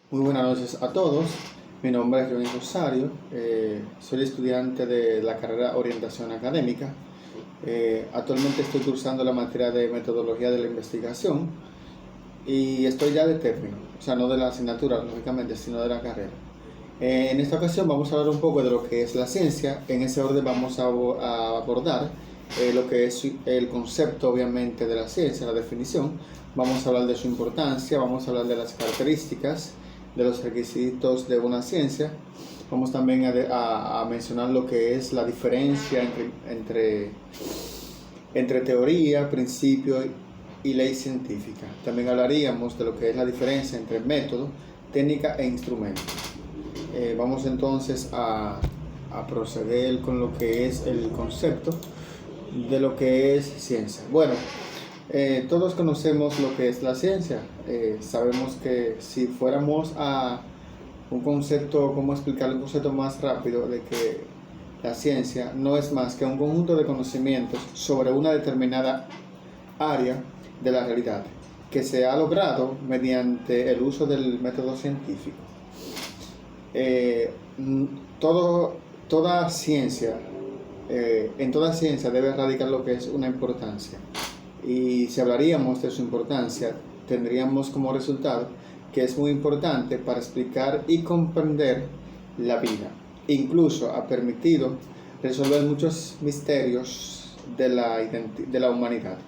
Muy buenas noches a todos. Mi nombre es Johnny Rosario. Soy estudiante de la carrera Orientación Académica. Actualmente estoy cursando la materia de Metodología de la Investigación y estoy ya de término, o sea, no de la asignatura, lógicamente, sino de la carrera. En esta ocasión vamos a hablar un poco de lo que es la ciencia. En ese orden vamos a abordar lo que es el concepto, obviamente, de la ciencia, la definición. Vamos a hablar de su importancia, vamos a hablar de las características, de los requisitos de una ciencia. Vamos también a mencionar lo que es la diferencia entre teoría, principio y ley científica. También hablaríamos de lo que es la diferencia entre método, técnica e instrumento. Vamos entonces a proceder con lo que es el concepto de lo que es ciencia. Bueno, todos conocemos lo que es la ciencia. Sabemos que si fuéramos a un concepto, ¿cómo explicar un concepto más rápido? De que la ciencia no es más que un conjunto de conocimientos sobre una determinada área de la realidad que se ha logrado mediante el uso del método científico. Toda ciencia, en toda ciencia debe radicar lo que es una importancia. Y si hablaríamos de su importancia, tendríamos como resultado que es muy importante para explicar y comprender la vida. Incluso ha permitido resolver muchos misterios de la humanidad.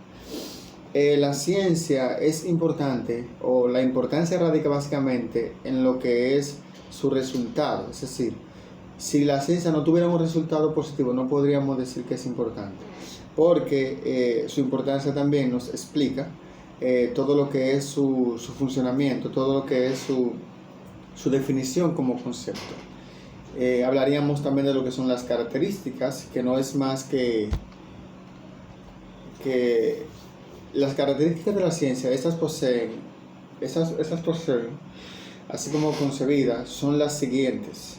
La ciencia es importante, o la importancia radica básicamente en lo que es su resultado. Es decir, si la ciencia no tuviera un resultado positivo, no podríamos decir que es importante, porque su importancia también nos explica todo lo que es su funcionamiento, todo lo que es su definición como concepto. Hablaríamos también de lo que son las características, que no es más que las características de la ciencia. Estas poseen, así como concebidas, son las siguientes.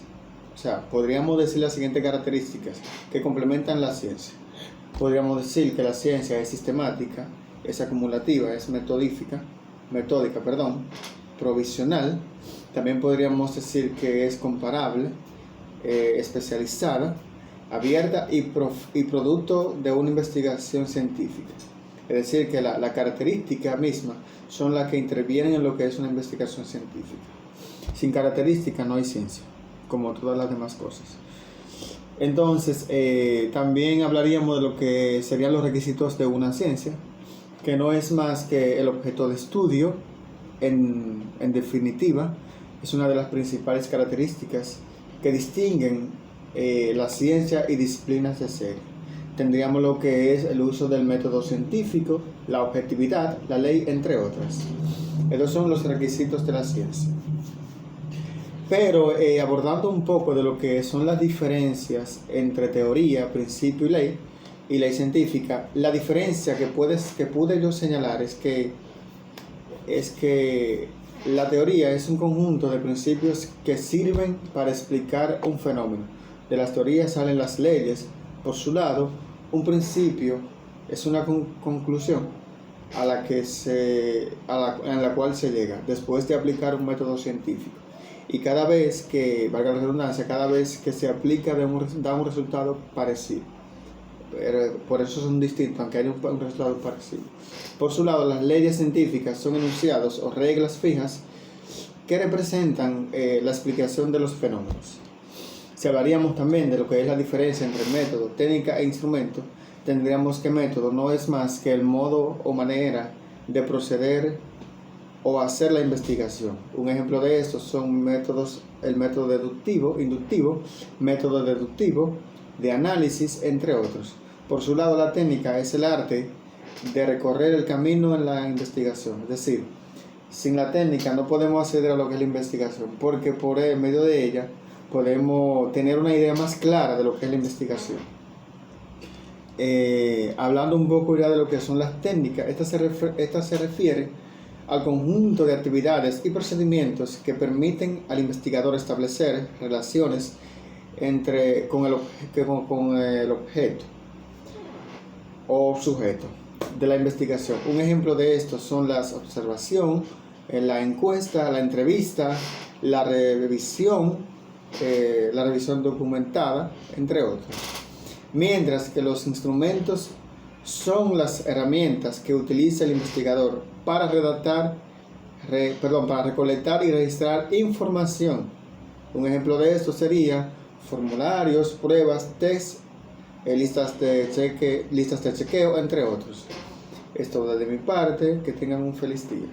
O sea, podríamos decir las siguientes características que complementan la ciencia. Podríamos decir que la ciencia es sistemática, es acumulativa, es metódica, provisional. También podríamos decir que es comparable, especializada, abierta y producto de una investigación científica. Es decir, que la característica misma son las que intervienen en lo que es una investigación científica. Sin característica no hay ciencia, como todas las demás cosas. Entonces, también hablaríamos de lo que serían los requisitos de una ciencia, que no es más que el objeto de estudio. En definitiva, es una de las principales características que distinguen la ciencia y disciplinas de ser. Tendríamos lo que es el uso del método científico, la objetividad, la ley, entre otras. Esos son los requisitos de la ciencia. Pero abordando un poco de lo que son las diferencias entre teoría, principio y ley científica, la diferencia que pude yo señalar es que la teoría es un conjunto de principios que sirven para explicar un fenómeno. De las teorías salen las leyes. Por su lado, un principio es una conclusión en la cual se llega después de aplicar un método científico. Y cada vez que, valga la redundancia, cada vez que se aplica da un resultado parecido. Pero por eso son distintos, aunque hay un resultado parecido. Por su lado, las leyes científicas son enunciados o reglas fijas que representan la explicación de los fenómenos. Si hablaríamos también de lo que es la diferencia entre método, técnica e instrumento, tendríamos que método no es más que el modo o manera de proceder o hacer la investigación. Un ejemplo de estos son métodos: el método deductivo, inductivo, método deductivo, de análisis, entre otros. Por su lado, la técnica es el arte de recorrer el camino en la investigación. Es decir, sin la técnica no podemos acceder a lo que es la investigación, porque por el medio de ella podemos tener una idea más clara de lo que es la investigación. Hablando un poco ya de lo que son las técnicas, esta se refiere al conjunto de actividades y procedimientos que permiten al investigador establecer relaciones con el objeto o sujeto de la investigación. Un ejemplo de esto son la observación, la encuesta, la entrevista, la revisión documentada, entre otros. Mientras que los instrumentos son las herramientas que utiliza el investigador para para recolectar y registrar información. Un ejemplo de esto sería formularios, pruebas, test, listas de chequeo, entre otros. Esto de mi parte, que tengan un feliz día.